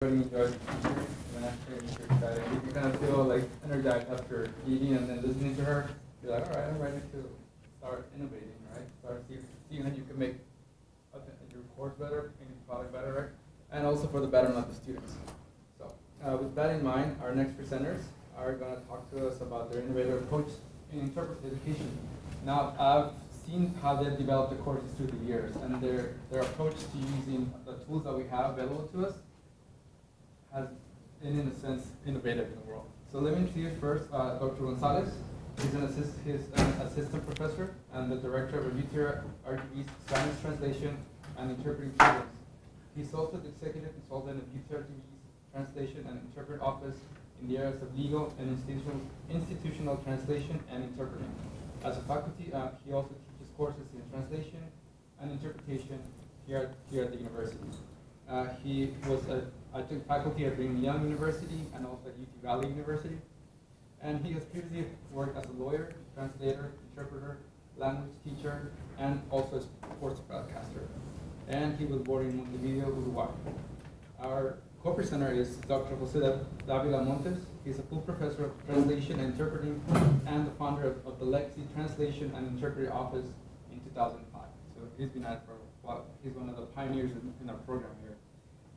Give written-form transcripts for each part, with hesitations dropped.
really enjoy teaching when actually you're excited. You can kind of feel like energized after eating and then listening to her. You're like, all right, I'm ready to start innovating, right? Start seeing how you can make your course better, make your product better, right? And also for the betterment of the students. So with that in mind, our next presenters are going to talk to us about their innovative approach in interpretive education. Now, I've seen how they've developed the courses through the years, and their approach to using the tools that we have available to us has been, in a sense, innovative in the world. So let me introduce first Dr. Gonzalez. He's an assistant professor and the director of UTRGV's Spanish translation and interpreting programs. He's also the executive consultant of UTRGV's translation and interpret office in the areas of legal and institutional translation and interpreting. As a faculty, he also teaches courses in translation and interpretation here at the university. He was faculty at Brigham Young University and also at UT Valley University. And he has previously worked as a lawyer, translator, interpreter, language teacher, and also a sports broadcaster. And he was born in Montevideo, Uruguay. Our co-presenter is Dr. Jose Davila Montes. He's a full professor of translation and interpreting and the founder of the Lexi Translation and Interpreting Office in 2005. So he's been at it for a while. He's one of the pioneers in our program here.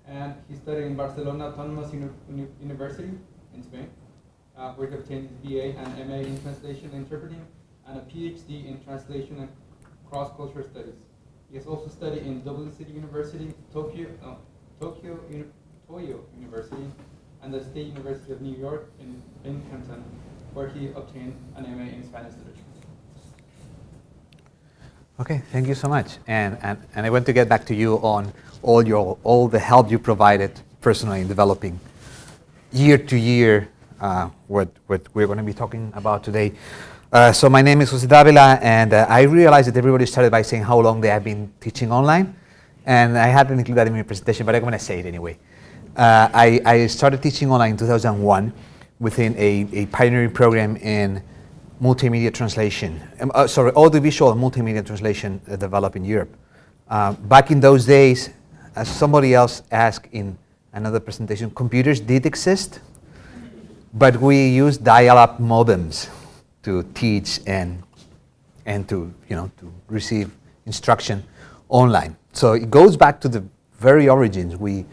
And he studied in Barcelona Autonomous University in Spain, where he obtained his BA and MA in translation and interpreting, and a PhD in translation and cross-cultural studies. He has also studied in Dublin City University, Toyo University, and the State University of New York in Canton, where he obtained an MA in Spanish literature. Okay, thank you so much. And I want to get back to you on all the help you provided personally in developing year to year what we're going to be talking about today. So my name is Jose Davila, and I realized that everybody started by saying how long they have been teaching online, and I hadn't included that in my presentation, but I'm going to say it anyway. I started teaching online in 2001 within a pioneering program in multimedia translation, audiovisual and multimedia translation developed in Europe. Back in those days, as somebody else asked in another presentation, computers did exist, but we used dial-up modems to teach and to receive instruction online. So it goes back to the very origins. We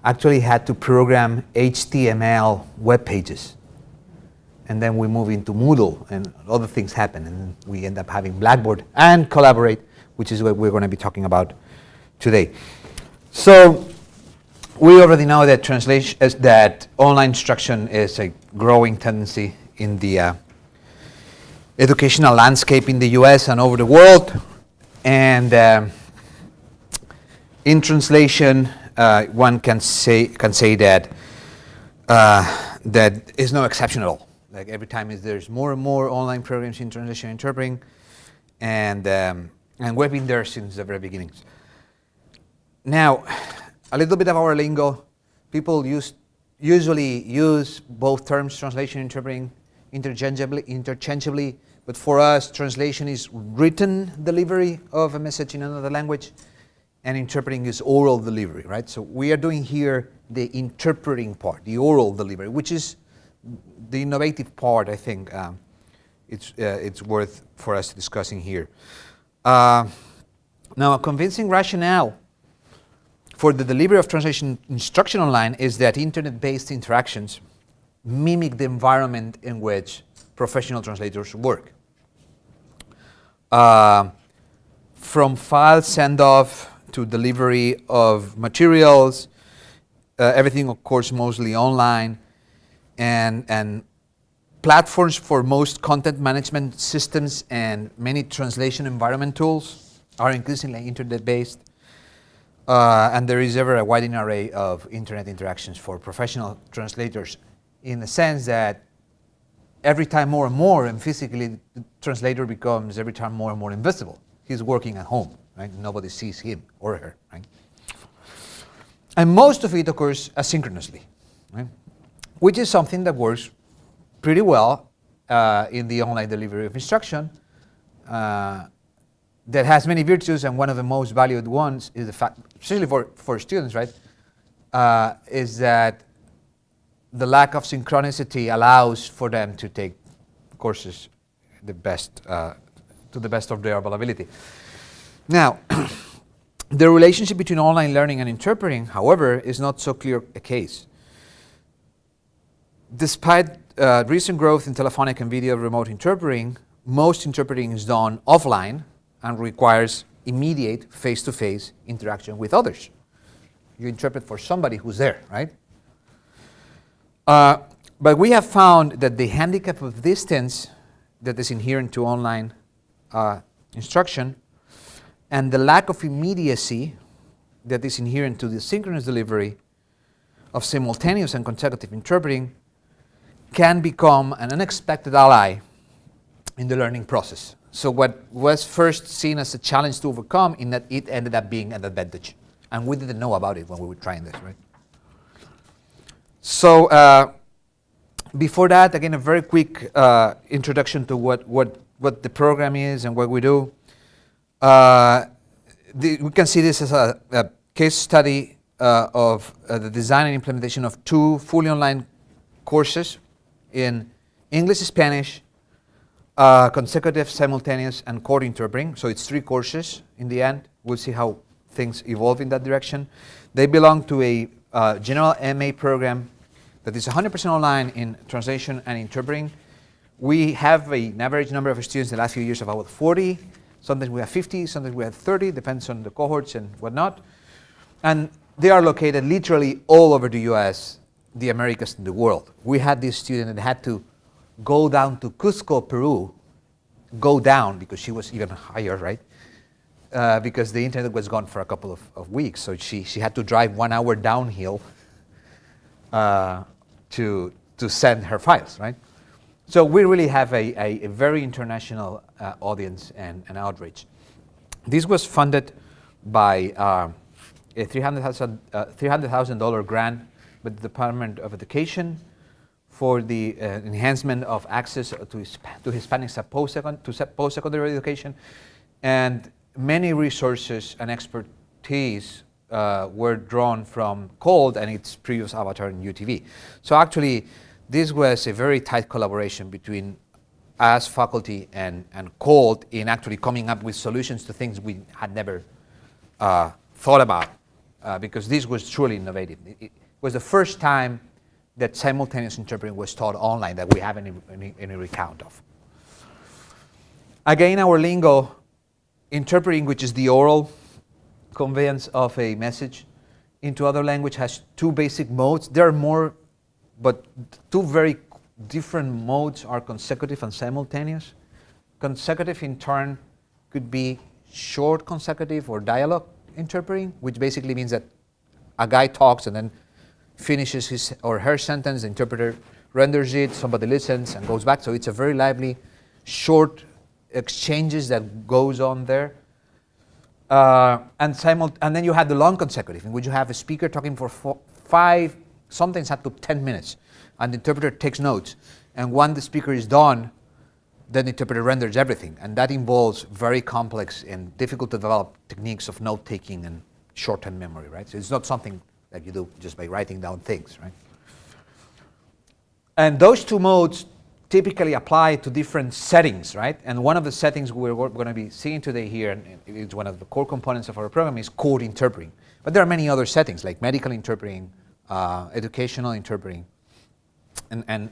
actually had to program HTML web pages, and then we move into Moodle, and other things happen, and we end up having Blackboard and Collaborate, which is what we're going to be talking about today. So we already know that that online instruction is a growing tendency in the educational landscape in the US and over the world. And in translation, one can say that that is no exception at all. Like every time there's more and more online programs in translation and interpreting, and we've been there since the very beginnings. Now, a little bit of our lingo. People usually use both terms, translation and interpreting, interchangeably, but for us, translation is written delivery of a message in another language, and interpreting is oral delivery, right? So we are doing here the interpreting part, the oral delivery, which is the innovative part. I think it's worth for us discussing here. Now, a convincing rationale for the delivery of translation instruction online is that internet-based interactions mimic the environment in which professional translators work. From file send-off to delivery of materials, everything, of course, mostly online, and platforms for most content management systems and many translation environment tools are increasingly internet-based. And there is ever a widening array of internet interactions for professional translators, in the sense that every time more and more, and physically, the translator becomes every time more and more invisible. He's working at home, right? Nobody sees him or her, right? And most of it occurs asynchronously, right? Which is something that works pretty well in the online delivery of instruction. That has many virtues, and one of the most valued ones is the fact, especially for students, right? is that the lack of synchronicity allows for them to take courses to the best of their availability. Now, the relationship between online learning and interpreting, however, is not so clear a case. Despite recent growth in telephonic and video remote interpreting, most interpreting is done offline and requires immediate face-to-face interaction with others. You interpret for somebody who's there, right? But we have found that the handicap of distance that is inherent to online instruction and the lack of immediacy that is inherent to the synchronous delivery of simultaneous and consecutive interpreting can become an unexpected ally in the learning process. So what was first seen as a challenge to overcome, in that it ended up being an advantage. And we didn't know about it when we were trying this, right? So before that, again, a very quick introduction to what the program is and what we do. We can see this as a case study of the design and implementation of 2 fully online courses in English, Spanish, consecutive, simultaneous, and core interpreting. So it's 3 courses in the end. We'll see how things evolve in that direction. They belong to a general MA program that is 100% online in translation and interpreting. We have an average number of students in the last few years of about 40. Sometimes we have 50, sometimes we have 30, depends on the cohorts and whatnot. And they are located literally all over the US, the Americas, and the world. We had this student that had to go down to Cusco, Peru, go down because she was even higher, right? Because the internet was gone for a couple of weeks. So she had to drive 1 hour downhill to send her files, right? So we really have a very international audience and outreach. This was funded by a $300,000 grant with the Department of Education for the enhancement of access to Hispanics at post-secondary education, and many resources and expertise were drawn from COLD and its previous avatar in UTV. So actually, this was a very tight collaboration between us, faculty, and COLD in actually coming up with solutions to things we had never thought about, because this was truly innovative. It was the first time that simultaneous interpreting was taught online that we have any recount of. Again, our lingo, interpreting, which is the oral conveyance of a message into other language, has 2 basic modes. There are more, but 2 very different modes are consecutive and simultaneous. Consecutive, in turn, could be short consecutive or dialogue interpreting, which basically means that a guy talks and then finishes his or her sentence, the interpreter renders it, somebody listens and goes back. So it's a very lively, short exchanges that goes on there. And then you have the long consecutive, in which you have a speaker talking for 5, sometimes up to 10 minutes, and the interpreter takes notes. And when the speaker is done, then the interpreter renders everything. And that involves very complex and difficult to develop techniques of note-taking and short-term memory, right? So it's not something that you do just by writing down things, right? And those 2 modes typically apply to different settings, right? And one of the settings we're going to be seeing today here, and it's one of the core components of our program, is code interpreting. But there are many other settings, like medical interpreting, educational interpreting. And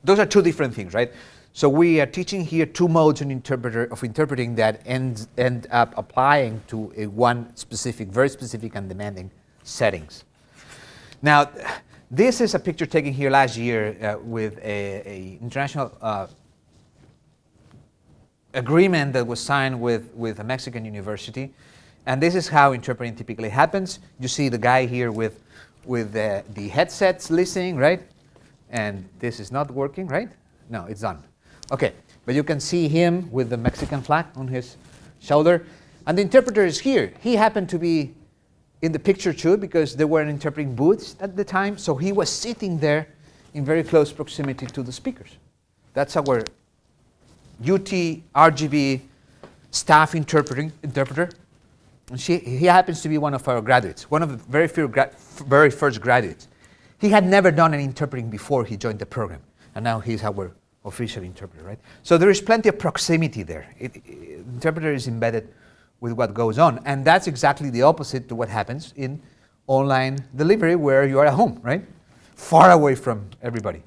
those are 2 different things, right? So we are teaching here 2 modes of interpreting that end up applying to one specific, very specific and demanding settings. Now, this is a picture taken here last year with a international agreement that was signed with a Mexican university. And this is how interpreting typically happens. You see the guy here with the headsets listening, right? And this is not working, right? No, it's done. Okay, but you can see him with the Mexican flag on his shoulder. And the interpreter is here. He happened to be in the picture too, because there were interpreting booths at the time. So he was sitting there in very close proximity to the speakers. That's our UTRGV staff interpreter. He happens to be one of our graduates, one of the very first graduates. He had never done any interpreting before he joined the program, and now he's our official interpreter, right? So there is plenty of proximity there. Interpreter is embedded with what goes on, and that's exactly the opposite to what happens in online delivery, where you are at home, right? Far away from everybody.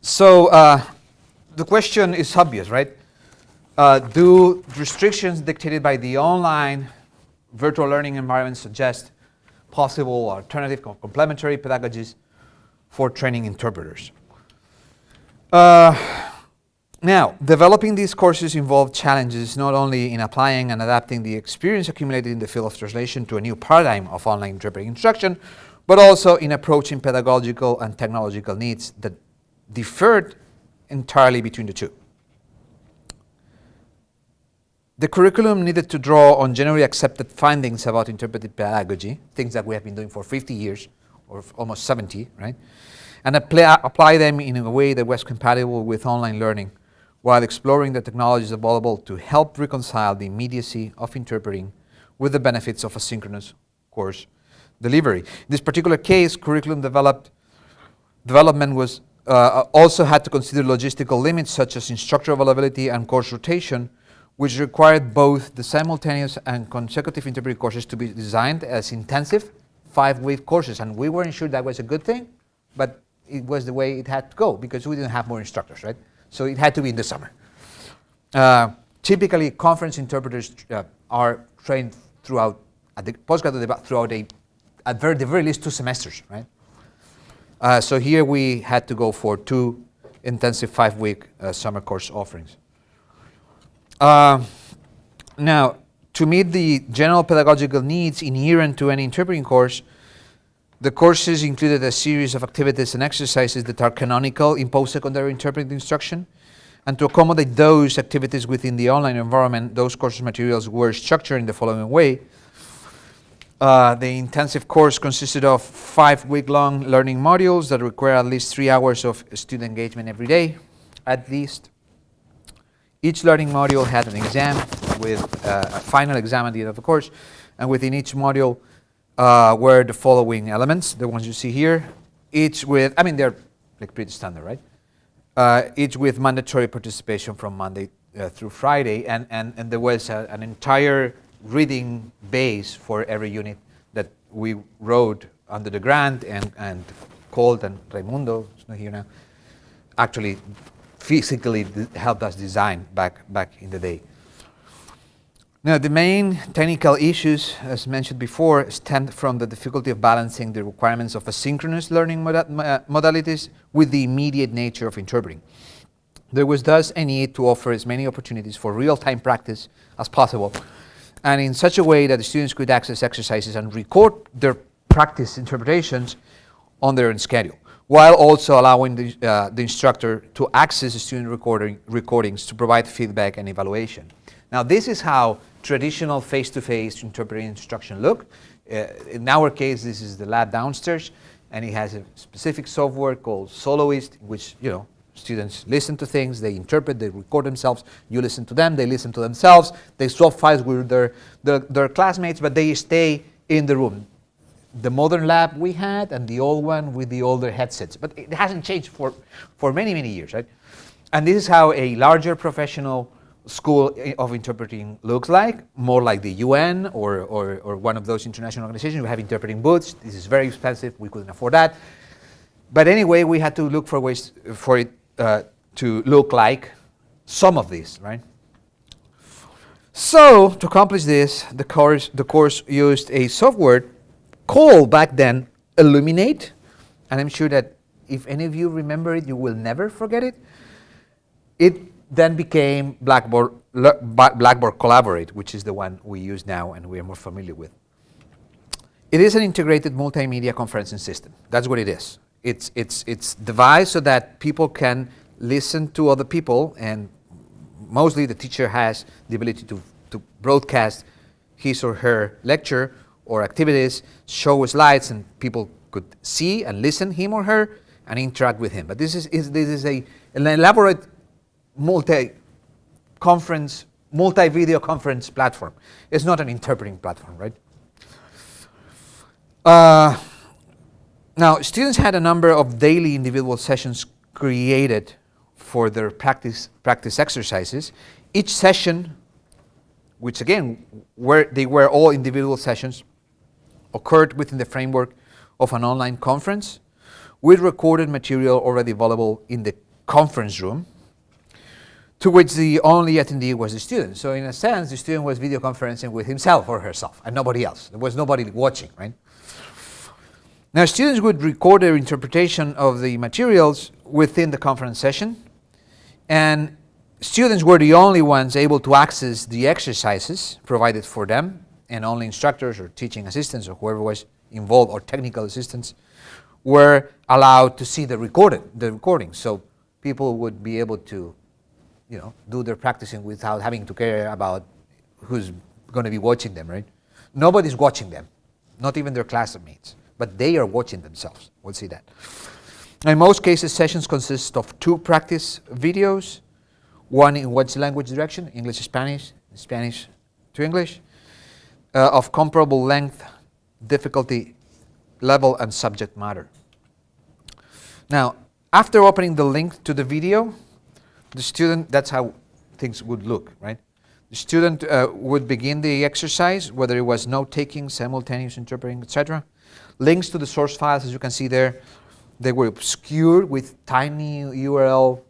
So the question is obvious, right? Do restrictions dictated by the online virtual learning environment suggest possible alternative complementary pedagogies for training interpreters? Now, developing these courses involve challenges not only in applying and adapting the experience accumulated in the field of translation to a new paradigm of online interpreting instruction, but also in approaching pedagogical and technological needs that differed entirely between the two. The curriculum needed to draw on generally accepted findings about interpretive pedagogy, things that we have been doing for 50 years, or almost 70, right? And apply them in a way that was compatible with online learning, while exploring the technologies available to help reconcile the immediacy of interpreting with the benefits of asynchronous course delivery. In this particular case, curriculum development was also had to consider logistical limits such as instructor availability and course rotation, which required both the simultaneous and consecutive interpreting courses to be designed as intensive 5-week courses. And we weren't sure that was a good thing, but it was the way it had to go because we didn't have more instructors, right? So it had to be in the summer. Typically, conference interpreters are trained throughout, at the postgraduate level, throughout the very least 2 semesters, right? So here we had to go for 2 intensive 5-week summer course offerings. Now, to meet the general pedagogical needs inherent to any interpreting course, the courses included a series of activities and exercises that are canonical in post-secondary interpreting instruction. And to accommodate those activities within the online environment, those course materials were structured in the following way. The intensive course consisted of 5-week-long learning modules that require at least 3 hours of student engagement every day, at least. Each learning module had an exam with a final exam at the end of the course, and within each module were the following elements, the ones you see here, each with, I mean, they're like pretty standard, right? Each with mandatory participation from Monday through Friday, and there was an entire reading base for every unit that we wrote under the grant, and Colt and Raimundo, who's not here now, actually physically helped us design back in the day. Now, the main technical issues, as mentioned before, stemmed from the difficulty of balancing the requirements of asynchronous learning modalities with the immediate nature of interpreting. There was thus a need to offer as many opportunities for real-time practice as possible, and in such a way that the students could access exercises and record their practice interpretations on their own schedule, while also allowing the instructor to access the student recordings to provide feedback and evaluation. Now, this is how traditional face-to-face interpreting instruction look. In our case, this is the lab downstairs, and it has a specific software called Soloist, which, you know, students listen to things, they interpret, they record themselves, you listen to them, they listen to themselves, they swap files with their classmates, but they stay in the room. The modern lab we had and the old one with the older headsets, but it hasn't changed for many, many years, right? And this is how a larger professional school of interpreting looks like, more like the UN or one of those international organizations. We have interpreting booths. This is very expensive. We couldn't afford that. But anyway, we had to look for ways for it to look like some of these, right? So to accomplish this, the course used a software called back then Illuminate, and I'm sure that if any of you remember it, you will never forget it. It then became Blackboard Collaborate, which is the one we use now and we are more familiar with. It is an integrated multimedia conferencing system. That's what it is. It's devised so that people can listen to other people, and mostly the teacher has the ability to broadcast his or her lecture or activities, show slides, and people could see and listen him or her and interact with him. But this is an elaborate multi-conference multi-video conference platform. It's not an interpreting platform, right? Now, students had a number of daily individual sessions created for their practice exercises. Each session, which again, they were all individual sessions, occurred within the framework of an online conference with recorded material already available in the conference room, to which the only attendee was the student. So in a sense, the student was video conferencing with himself or herself and nobody else. There was nobody watching, right? Now, students would record their interpretation of the materials within the conference session, and students were the only ones able to access the exercises provided for them, and only instructors or teaching assistants or whoever was involved, or technical assistants, were allowed to see the recording. So people would be able to, do their practicing without having to care about who's going to be watching them, right? Nobody's watching them, not even their classmates, but they are watching themselves. We'll see that. In most cases, sessions consist of 2 practice videos, one in which language direction, English to Spanish, Spanish to English, of comparable length, difficulty level, and subject matter. Now, after opening the link to the video, the student, that's how things would look, right? The student would begin the exercise, whether it was note-taking, simultaneous interpreting, etc. Links to the source files, as you can see there, they were obscured with tiny URL.com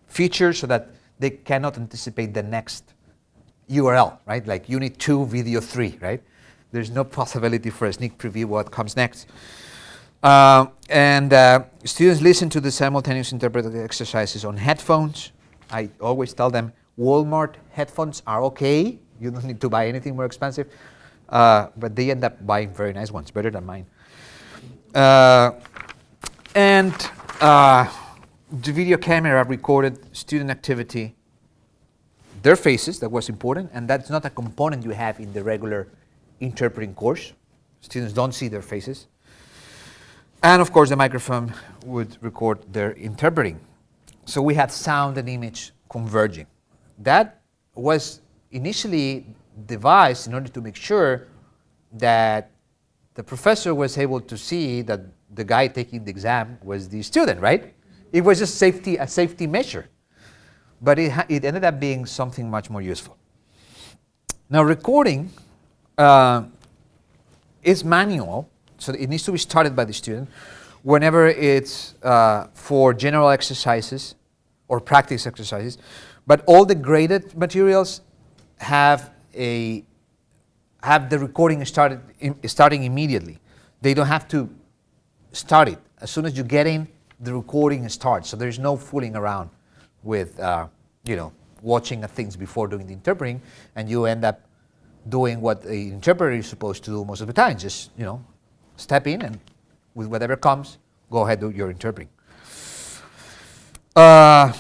features so that they cannot anticipate the next URL, right? Like Unit 2, Video 3, right? There's no possibility for a sneak preview what comes next. Students listen to the simultaneous interpreted exercises on headphones. I always tell them Walmart headphones are okay. You don't need to buy anything more expensive. But they end up buying very nice ones, better than mine. The video camera recorded student activity, their faces, that was important, and that's not a component you have in the regular interpreting course. Students don't see their faces. And of course, the microphone would record their interpreting. So we had sound and image converging. That was initially devised in order to make sure that the professor was able to see that the guy taking the exam was the student, right? It was just a safety measure. But it ended up being something much more useful. Now, recording is manual, so it needs to be started by the student whenever it's for general exercises or practice exercises. But all the graded materials have the recording starting immediately. They don't have to start it. As soon as you get in, the recording starts. So there's no fooling around with watching things before doing the interpreting, and you end up doing what the interpreter is supposed to do most of the time. Just step in, and with whatever comes, go ahead do your interpreting. Now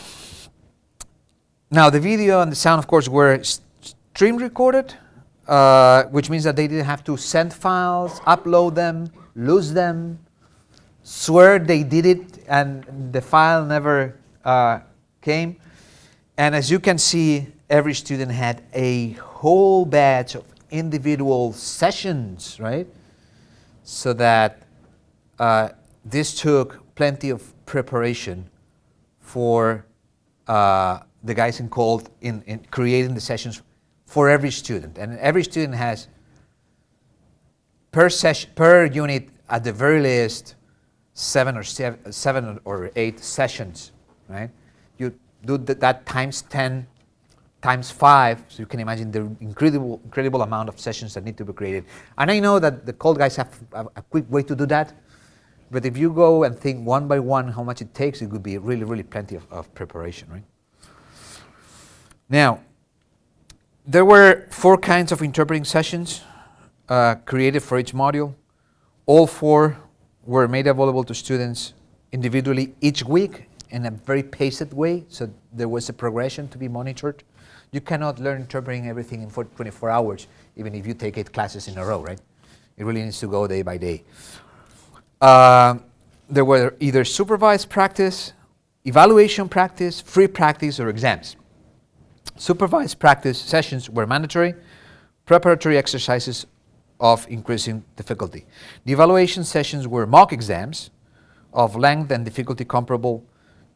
the video and the sound, of course, were stream recorded, which means that they didn't have to send files, upload them, lose them, swear they did it, and the file never came. And as you can see, every student had a whole batch of individual sessions, right? So that this took plenty of preparation for the guys involved in creating the sessions for every student. And every student has per unit at the very least seven or eight sessions, right? You do that times 10 times 5, so you can imagine the incredible amount of sessions that need to be created. And I know that the Cold guys have a quick way to do that, but if you go and think one by one how much it takes, it would be really, really plenty of preparation, right? Now, there were 4 kinds of interpreting sessions created for each module. All 4 were made available to students individually each week in a very paced way, so there was a progression to be monitored. You cannot learn interpreting everything in 24 hours, even if you take 8 classes in a row, right? It really needs to go day by day. There were either supervised practice evaluation practice, free practice, or exams. Supervised practice sessions were mandatory, preparatory exercises of increasing difficulty. The evaluation sessions were mock exams of length and difficulty comparable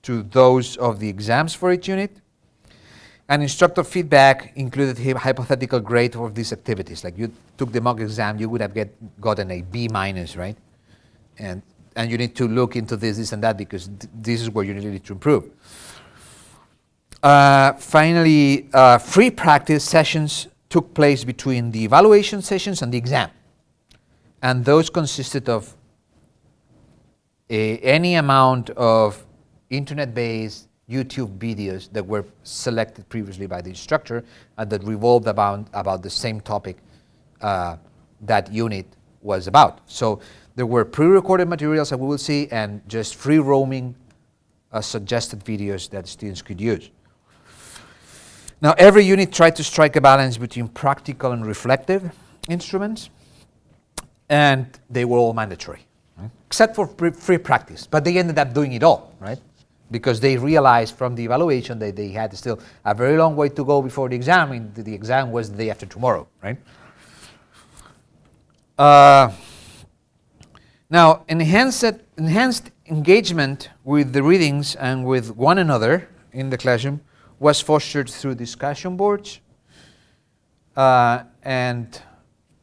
to those of the exams for each unit. And instructor feedback included hypothetical grade for these activities. Like you took the mock exam, you would have gotten a B minus, right? And you need to look into this and that because this is where you need to improve. Finally, free practice sessions took place between the evaluation sessions and the exam. And those consisted of any amount of internet-based YouTube videos that were selected previously by the instructor and that revolved about the same topic that unit was about. So there were pre-recorded materials that we will see and just free roaming suggested videos that students could use. Now every unit tried to strike a balance between practical and reflective instruments, and they were all mandatory, right? Except for free practice, but they ended up doing it all, right? Because they realized from the evaluation that they had still a very long way to go before the exam, and the exam was the day after tomorrow, right? Now, enhanced engagement with the readings and with one another in the classroom was fostered through discussion boards, and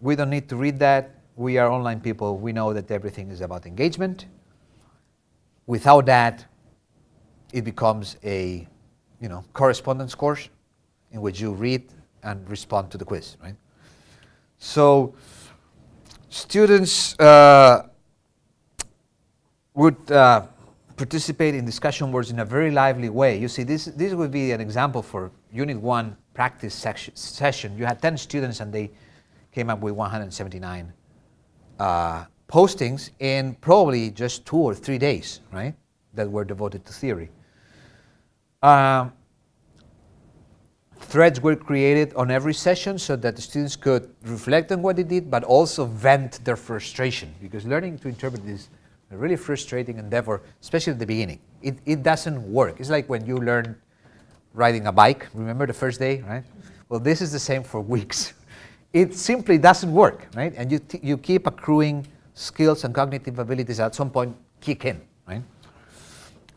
we don't need to read that. We are online people. We know that everything is about engagement. Without that, it becomes a correspondence course in which you read and respond to the quiz, right? So students would participate in discussion boards in a very lively way. You see, this would be an example for Unit 1 practice session. You had 10 students and they came up with 179 postings in probably just 2 or 3 days, right, that were devoted to theory. Threads were created on every session so that the students could reflect on what they did, but also vent their frustration, because learning to interpret is a really frustrating endeavor, especially at the beginning. It doesn't work. It's like when you learn riding a bike. Remember the first day, right? Well, this is the same for weeks. It simply doesn't work, right? And you keep accruing skills and cognitive abilities at some point kick in, right?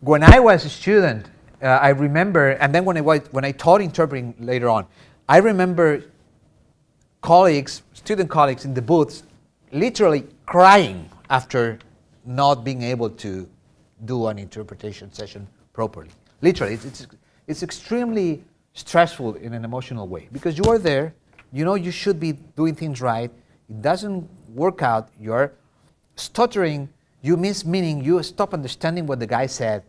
When I was a student, I remember, and then when I taught interpreting later on, I remember student colleagues in the booths literally crying after not being able to do an interpretation session properly. Literally, it's extremely stressful in an emotional way because you are there, you should be doing things right, it doesn't work out, you're stuttering, you miss meaning, you stop understanding what the guy said,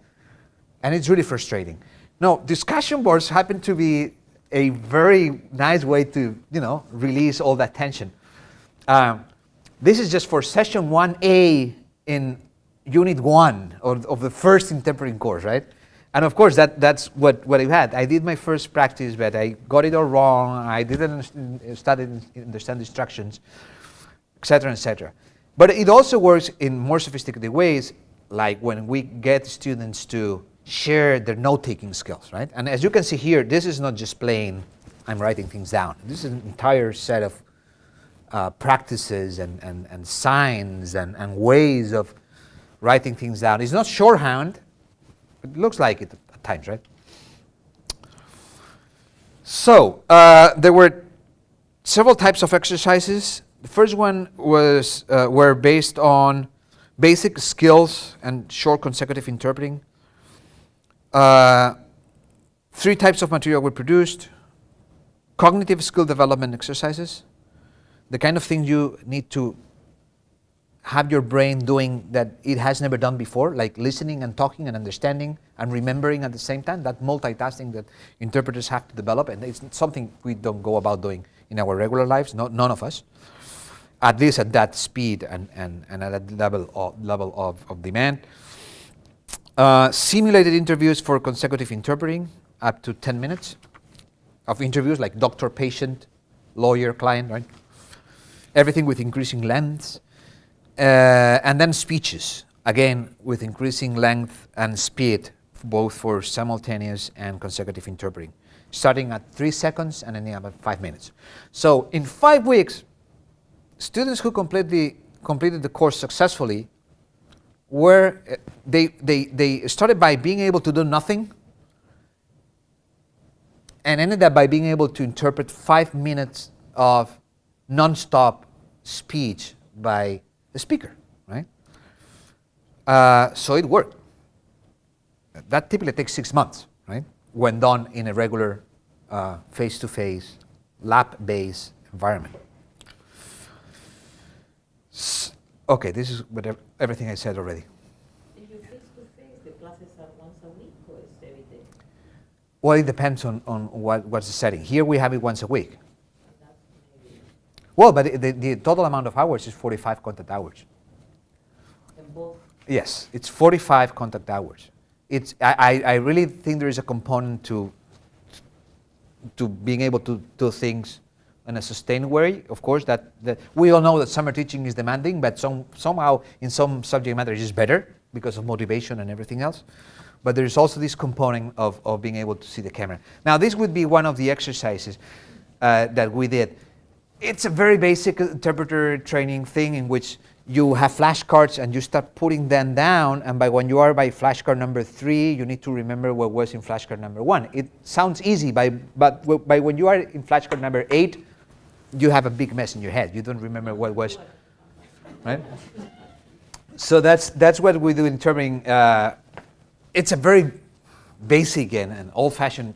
and it's really frustrating. Now, discussion boards happen to be a very nice way to, release all that tension. This is just for session 1A in Unit 1 of the first interpreting course, right? And of course, that's what I had. I did my first practice, but I got it all wrong. I didn't understand instructions, etc., etc. But it also works in more sophisticated ways, like when we get students to share their note-taking skills, right? And as you can see here, this is not just plain, I'm writing things down. This is an entire set of practices and signs and ways of writing things down. It's not shorthand, but it looks like it at times, right? So there were several types of exercises. The first one were based on basic skills and short consecutive interpreting. 3 types of material were produced. Cognitive skill development exercises, the kind of things you need to have your brain doing that it has never done before, like listening and talking and understanding and remembering at the same time, that multitasking that interpreters have to develop, and it's something we don't go about doing in our regular lives, none of us, at least at that speed and at that level of demand. Simulated interviews for consecutive interpreting, up to 10 minutes of interviews, like doctor, patient, lawyer, client, right? Everything with increasing lengths. And then speeches, again, with increasing length and speed both for simultaneous and consecutive interpreting, starting at 3 seconds and ending up at 5 minutes. So in 5 weeks, students who completed the course successfully were, they started by being able to do nothing and ended up by being able to interpret 5 minutes of non-stop speech by the speaker, right? So it worked. That typically takes 6 months, right? When done in a regular face-to-face, lab-based environment. Okay, this is everything I said already. If you face-to-face, the classes are once a week or is every day? Well, it depends on what's the setting. Here we have it once a week. Well, but the total amount of hours is 45 contact hours. In both? Yes, it's 45 contact hours. I really think there is a component to being able to do things in a sustained way. Of course, that we all know that summer teaching is demanding, but somehow in some subject matter it is better because of motivation and everything else. But there is also this component of being able to see the camera. Now, this would be one of the exercises that we did. It's a very basic interpreter training thing in which you have flashcards and you start putting them down, and when you are by flashcard number 3, you need to remember what was in flashcard number 1. It sounds easy, but when you are in flashcard number 8, you have a big mess in your head. You don't remember what was, right? So that's what we do in interpreting. It's a very basic and old-fashioned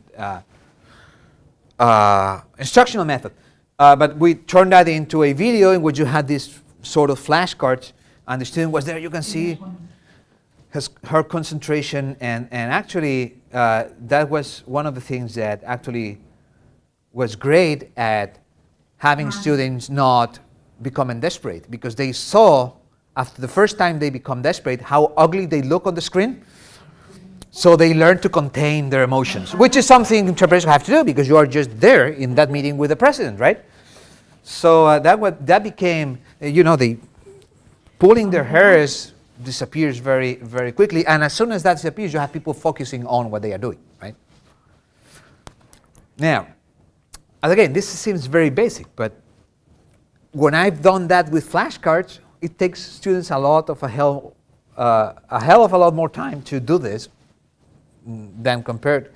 instructional method. But we turned that into a video in which you had this sort of flashcards, and the student was there. You can see her concentration, and actually that was one of the things that actually was great at having students not becoming desperate, because they saw after the first time they become desperate how ugly they look on the screen. So they learn to contain their emotions, which is something interpreters have to do because you are just there in that meeting with the president, right? So that became, the pulling their hairs disappears very, very quickly. And as soon as that disappears, you have people focusing on what they are doing, right? Now, and again, this seems very basic, but when I've done that with flashcards, it takes students a hell of a lot more time to do this than compared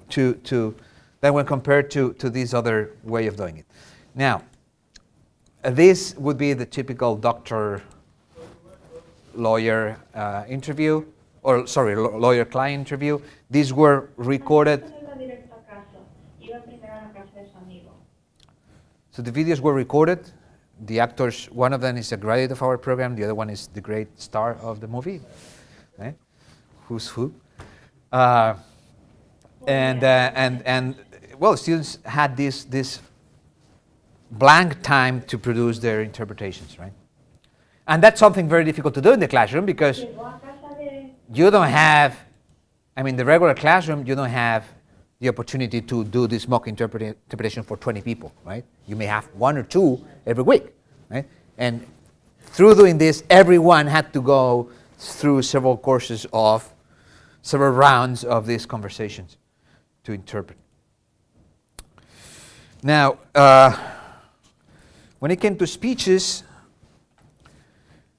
to this other way of doing it. Now, this would be the typical doctor-lawyer interview, or sorry, lawyer-client interview. These were recorded. So the videos were recorded. The actors, one of them is a graduate of our program, the other one is the great star of the movie, right? Who's who? And well, students had this blank time to produce their interpretations, right? And that's something very difficult to do in the classroom because you don't have, the regular classroom, you don't have the opportunity to do this mock interpretation for 20 people, right? You may have 1 or 2 every week, right? And through doing this, everyone had to go through several rounds of these conversations to interpret. Now, when it came to speeches,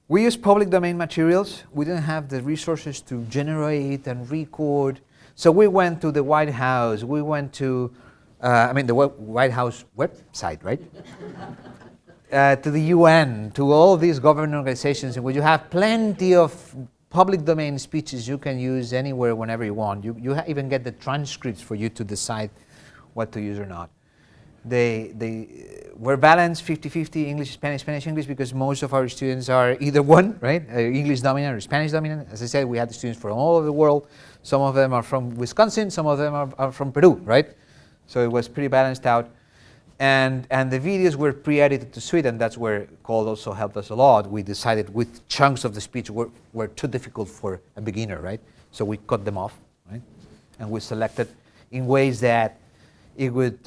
we used public domain materials. We didn't have the resources to generate and record. So we went to the White House. We went to, the White House website, right? To the UN, to all these government organizations in which you have plenty of public domain speeches you can use anywhere, whenever you want. You even get the transcripts for you to decide what to use or not. They were balanced 50-50 English, Spanish, Spanish, English, because most of our students are either one, right? English dominant or Spanish dominant. As I said, we had students from all over the world. Some of them are from Wisconsin, some of them are from Peru, right? So it was pretty balanced out. And the videos were pre-edited to suite, and that's where Cole also helped us a lot. We decided which chunks of the speech were too difficult for a beginner, right? So we cut them off, right? And we selected in ways that it would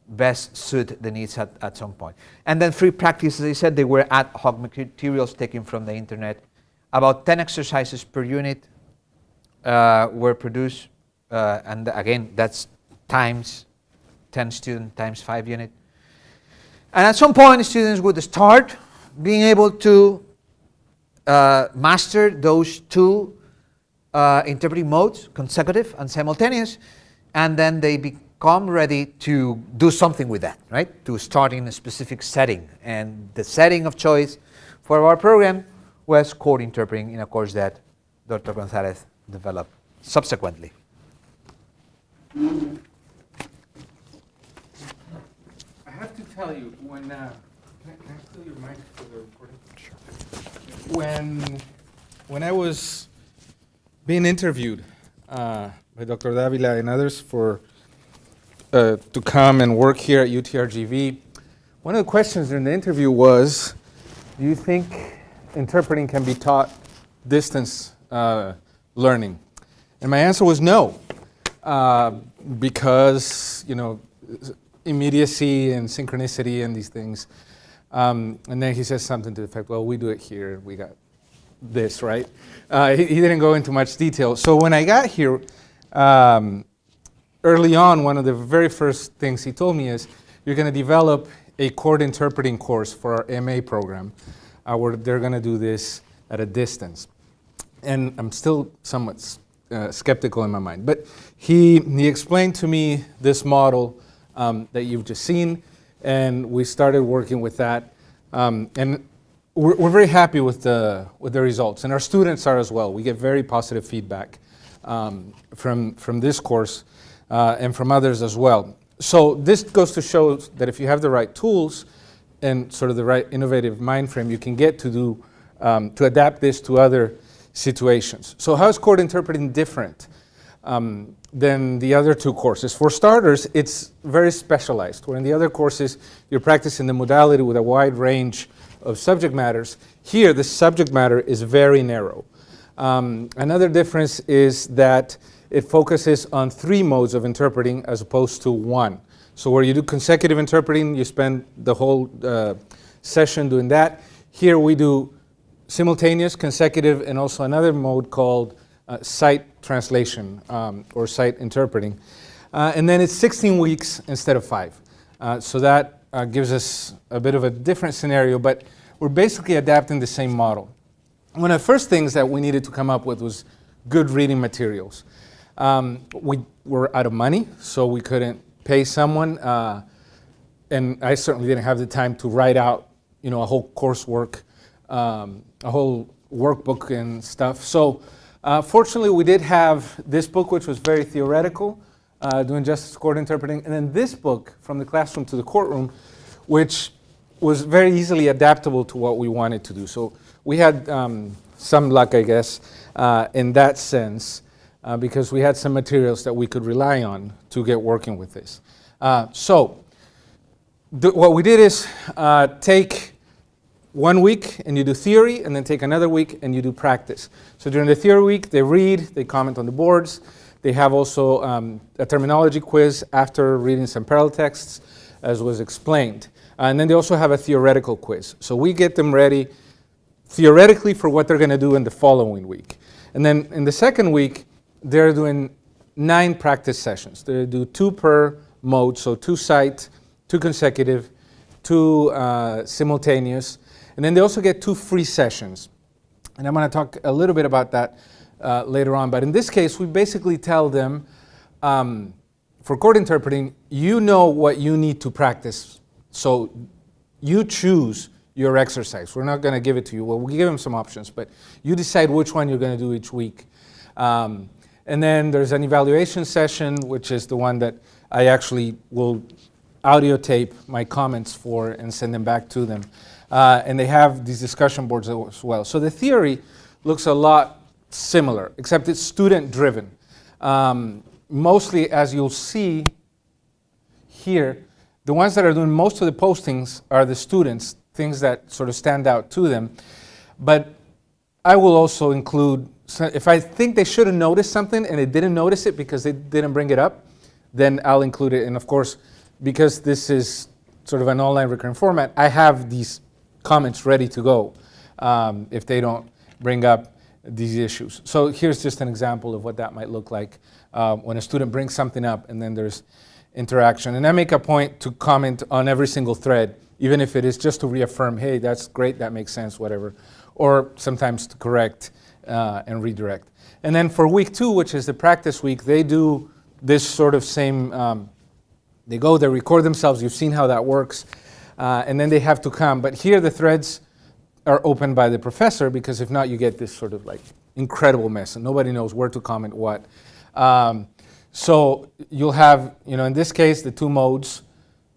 best suit the needs at some point. And then free practice, as I said, they were ad hoc materials taken from the internet. About 10 exercises per unit, were produced, and again, that's times 10 students times 5 units. And at some point, students would start being able to master those two interpreting modes, consecutive and simultaneous, and then they become ready to do something with that, right? To start in a specific setting. And the setting of choice for our program was court interpreting in a course that Dr. Gonzalez developed subsequently. I have to tell you, when can I steal your mic for the recording? Sure. When I was being interviewed by Dr. Davila and others to come and work here at UTRGV, one of the questions during the interview was, do you think interpreting can be taught distance learning? And my answer was no, because immediacy and synchronicity and these things. And then he says something to the effect, well, we do it here, we got this, right? He didn't go into much detail. So when I got here, early on, one of the very first things he told me is, you're going to develop a court interpreting course for our MA program, where they're going to do this at a distance. And I'm still somewhat skeptical in my mind. But he explained to me this model that you've just seen, and we started working with that. And we're very happy with the results, and our students are as well. We get very positive feedback from this course and from others as well. So this goes to show that if you have the right tools and sort of the right innovative mind frame, you can get to adapt this to other situations. So how is court interpreting different than the other two courses? For starters, it's very specialized. Where in the other courses, you're practicing the modality with a wide range of subject matters. Here, the subject matter is very narrow. Another difference is that it focuses on 3 modes of interpreting as opposed to 1. So where you do consecutive interpreting, you spend the whole session doing that. Here we do simultaneous, consecutive, and also another mode called sight translation or sight interpreting. And then it's 16 weeks instead of 5. So that gives us a bit of a different scenario, but we're basically adapting the same model. One of the first things that we needed to come up with was good reading materials. We were out of money, so we couldn't pay someone, and I certainly didn't have the time to write out, a whole coursework, a whole workbook and stuff. So fortunately, we did have this book, which was very theoretical, doing justice court interpreting, and then this book, From the Classroom to the Courtroom, which was very easily adaptable to what we wanted to do. So we had some luck, I guess, in that sense, because we had some materials that we could rely on to get working with this. So what we did is take 1 week and you do theory, and then take another week and you do practice. So during the theory week, they read, they comment on the boards. They have also a terminology quiz after reading some parallel texts, as was explained. And then they also have a theoretical quiz. So we get them ready theoretically for what they're going to do in the following week. And then in the second week, they're doing 9 practice sessions. They do 2 per mode, so 2 sight, 2 consecutive, 2 simultaneous. And then they also get 2 free sessions. And I'm going to talk a little bit about that later on. But in this case, we basically tell them, for court interpreting, you know what you need to practice. So you choose your exercise. We're not going to give it to you. Well, we give them some options, but you decide which one you're going to do each week. And then there's an evaluation session, which is the one that I actually will audio tape my comments for and send them back to them. And they have these discussion boards as well. So the theory looks a lot similar, except it's student-driven. Mostly, as you'll see here, the ones that are doing most of the postings are the students, things that sort of stand out to them. But I will also include, if I think they should have noticed something and they didn't notice it because they didn't bring it up, then I'll include it. And of course, because this is sort of an online recurring format, I have these comments ready to go if they don't bring up these issues. So here's just an example of what that might look like when a student brings something up and then there's interaction. And I make a point to comment on every single thread, even if it is just to reaffirm, hey, that's great, that makes sense, whatever, or sometimes to correct and redirect. And then for week 2, which is the practice week, they do this sort of same, they record themselves, you've seen how that works, and then they have to come. But here the threads are opened by the professor, because if not, you get this sort of like incredible mess, and nobody knows where to comment what. So you'll have, in this case, the 2 modes,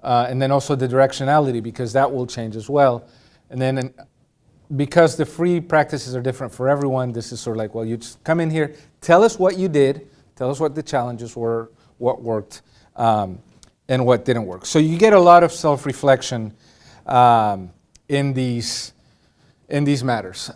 and then also the directionality, because that will change as well. And then because the free practices are different for everyone, this is sort of like, well, you just come in here, tell us what you did, tell us what the challenges were, what worked, and what didn't work. So you get a lot of self-reflection in these matters.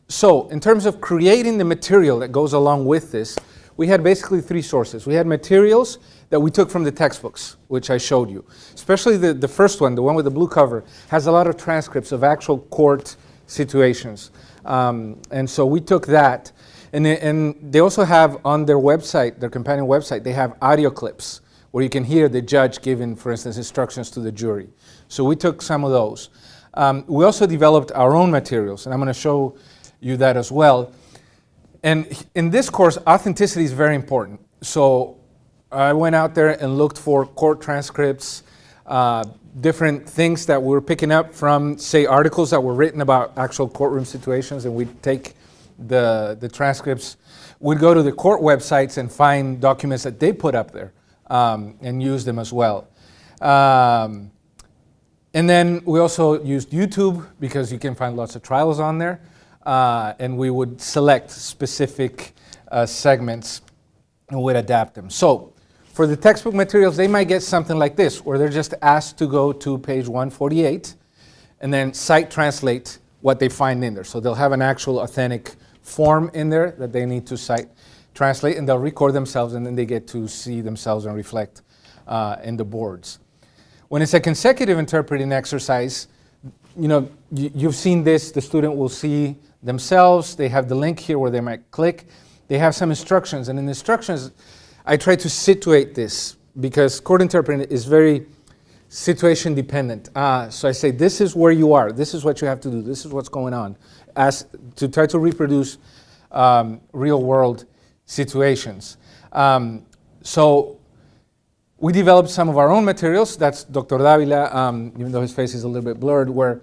So in terms of creating the material that goes along with this, we had basically 3 sources. We had materials that we took from the textbooks, which I showed you. Especially the first one, the one with the blue cover, has a lot of transcripts of actual court situations. And so we took that. And they also have on their website, their companion website, they have audio clips where you can hear the judge giving, for instance, instructions to the jury. So we took some of those. We also developed our own materials, and I'm going to show you that as well. And in this course, authenticity is very important. So I went out there and looked for court transcripts, different things that we were picking up from, say, articles that were written about actual courtroom situations, and we'd take the transcripts. We'd go to the court websites and find documents that they put up there and use them as well. And then we also used YouTube, because you can find lots of trials on there. And we would select specific segments and would adapt them. So for the textbook materials, they might get something like this, where they're just asked to go to page 148 and then cite translate what they find in there. So they'll have an actual authentic form in there that they need to cite translate, and they'll record themselves, and then they get to see themselves and reflect in the boards. When it's a consecutive interpreting exercise, you've seen this, the student will see themselves, they have the link here where they might click, they have some instructions, and in the instructions, I try to situate this, because court interpreting is very situation dependent. So I say, this is where you are, this is what you have to do, this is what's going on, as to try to reproduce real world situations. So we developed some of our own materials. That's Dr. Davila, even though his face is a little bit blurred, where,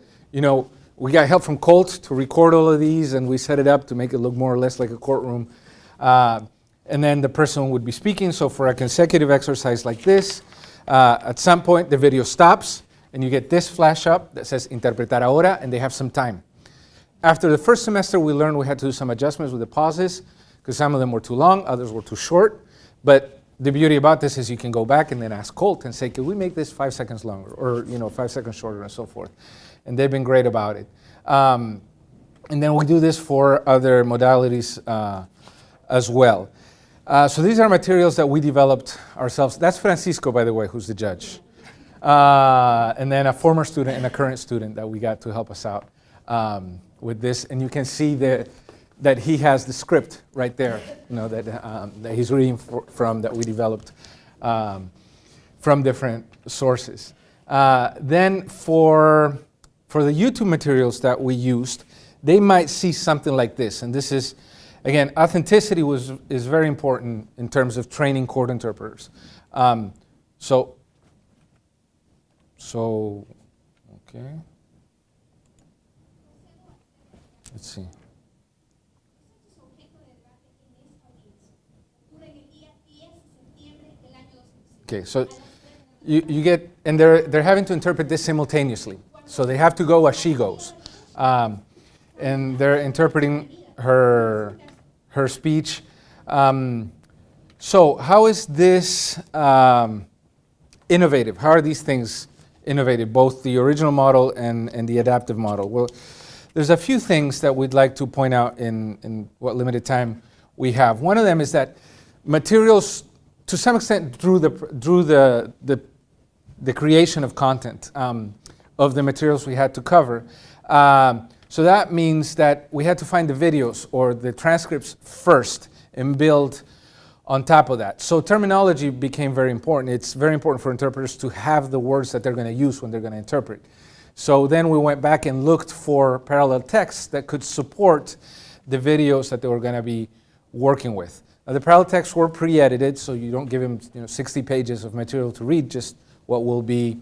we got help from Colt to record all of these, and we set it up to make it look more or less like a courtroom. And then the person would be speaking. So for a consecutive exercise like this, at some point the video stops, and you get this flash up that says Interpretar ahora, and they have some time. After the first semester, we learned we had to do some adjustments with the pauses, because some of them were too long, others were too short. But the beauty about this is you can go back and then ask Colt and say, can we make this 5 seconds longer, or 5 seconds shorter, and so forth. And they've been great about it. And then we do this for other modalities as well. So these are materials that we developed ourselves. That's Francisco, by the way, who's the judge. And then a former student and a current student that we got to help us out with this. And you can see that he has the script right there, that he's reading from, that we developed from different sources. Then for the YouTube materials that we used, they might see something like this. And this is, again, authenticity is very important in terms of training court interpreters. So, okay. Let's see. Okay, so you get, and they're having to interpret this simultaneously. So they have to go as she goes. And they're interpreting her speech. So how is this innovative? How are these things innovative, both the original model and the adaptive model? Well, there's a few things that we'd like to point out in what limited time we have. One of them is that materials, to some extent, drew the creation of content of the materials we had to cover. So that means that we had to find the videos or the transcripts first and build on top of that. So terminology became very important. It's very important for interpreters to have the words that they're going to use when they're going to interpret. So then we went back and looked for parallel texts that could support the videos that they were going to be working with. Now, the parallel texts were pre-edited, so you don't give them 60 pages of material to read, just what will be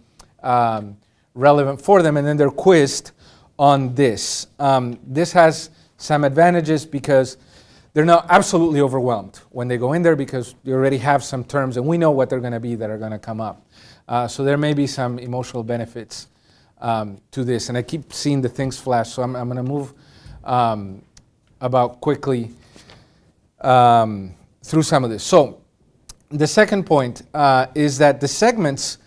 relevant for them, and then they're quizzed on this. This has some advantages because they're not absolutely overwhelmed when they go in there because you already have some terms and we know what they're going to be that are going to come up. So there may be some emotional benefits to this. And I keep seeing the things flash, so I'm going to move about quickly through some of this. So the second point is that the segments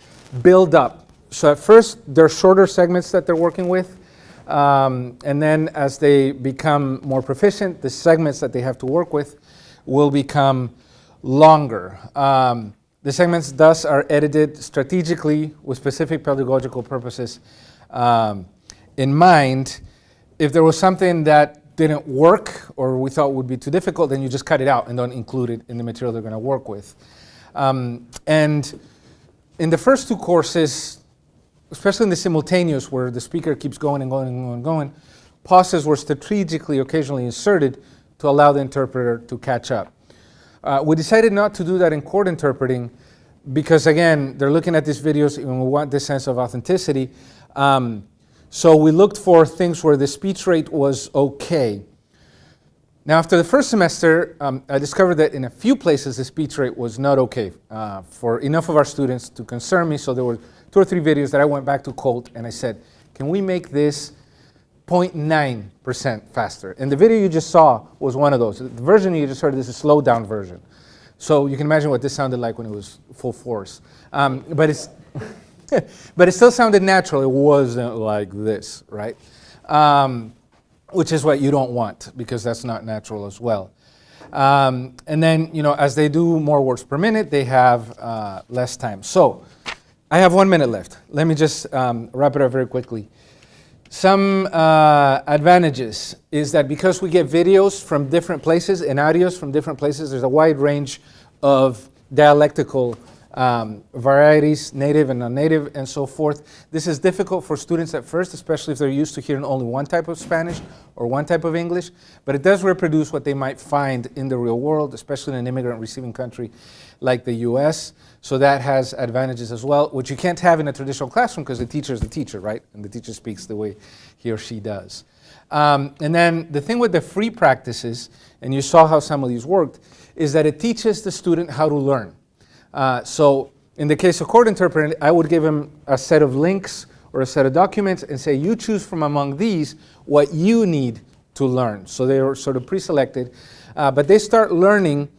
build up. So at first, they're shorter segments that they're working with. And then as they become more proficient, the segments that they have to work with will become longer. The segments thus are edited strategically with specific pedagogical purposes in mind. If there was something that didn't work or we thought would be too difficult, then you just cut it out and don't include it in the material they're going to work with. And in the first two courses, especially in the simultaneous where the speaker keeps going and going and going and going, pauses were strategically occasionally inserted to allow the interpreter to catch up. We decided not to do that in court interpreting because, again, they're looking at these videos and we want this sense of authenticity. So we looked for things where the speech rate was okay. Now, after the first semester, I discovered that in a few places the speech rate was not okay for enough of our students to concern me, so there were 2 or 3 videos that I went back to Colt and I said, can we make this 0.9% faster? And the video you just saw was one of those. The version you just heard is a slowed down version. So you can imagine what this sounded like when it was full force. But it still sounded natural. It wasn't like this, right? Which is what you don't want because that's not natural as well. And then, as they do more words per minute, they have less time. So I have 1 minute left. Let me just wrap it up very quickly. Some advantages is that because we get videos from different places and audios from different places, there's a wide range of dialectical varieties, native and non-native and so forth. This is difficult for students at first, especially if they're used to hearing only one type of Spanish or one type of English, but it does reproduce what they might find in the real world, especially in an immigrant receiving country like the US. So that has advantages as well, which you can't have in a traditional classroom because the teacher is the teacher, right? And the teacher speaks the way he or she does. And then the thing with the free practices, and you saw how some of these worked, is that it teaches the student how to learn. So in the case of court interpreting, I would give him a set of links or a set of documents and say, you choose from among these what you need to learn. So they are sort of pre-selected, but they start learning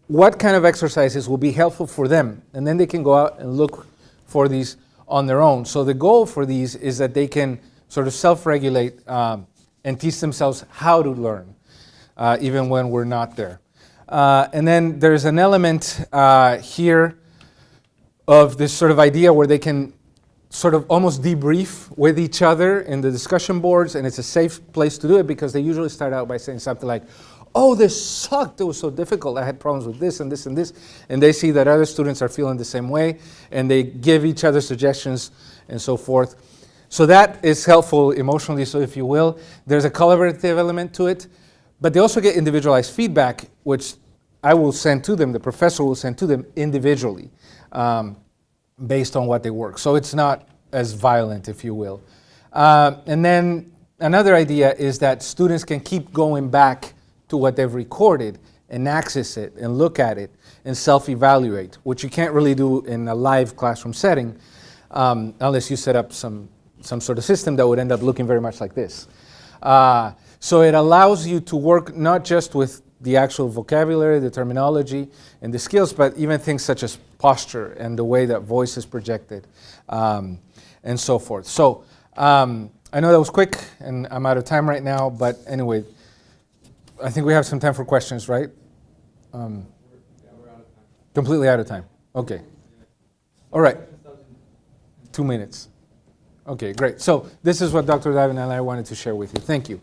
what kind of exercises will be helpful for them. And then they can go out and look for these on their own. So the goal for these is that they can sort of self-regulate and teach themselves how to learn, even when we're not there. And then there's an element here of this sort of idea where they can sort of almost debrief with each other in the discussion boards, and it's a safe place to do it because they usually start out by saying something like, oh, this sucked, it was so difficult, I had problems with this and this and this, and they see that other students are feeling the same way, and they give each other suggestions and so forth. So that is helpful emotionally, so if you will. There's a collaborative element to it, but they also get individualized feedback, which I will send to them, the professor will send to them individually, based on what they work. So it's not as violent, if you will. And then another idea is that students can keep going back to what they've recorded and access it and look at it and self-evaluate, which you can't really do in a live classroom setting unless you set up some sort of system that would end up looking very much like this. So it allows you to work not just with the actual vocabulary, the terminology, and the skills, but even things such as posture and the way that voice is projected and so forth. So I know that was quick and I'm out of time right now, but anyway, I think we have some time for questions, right? Yeah, we're out of time. Completely out of time. Okay. All right. 2 minutes. Okay, great. So this is what Dr. Davin and I wanted to share with you. Thank you.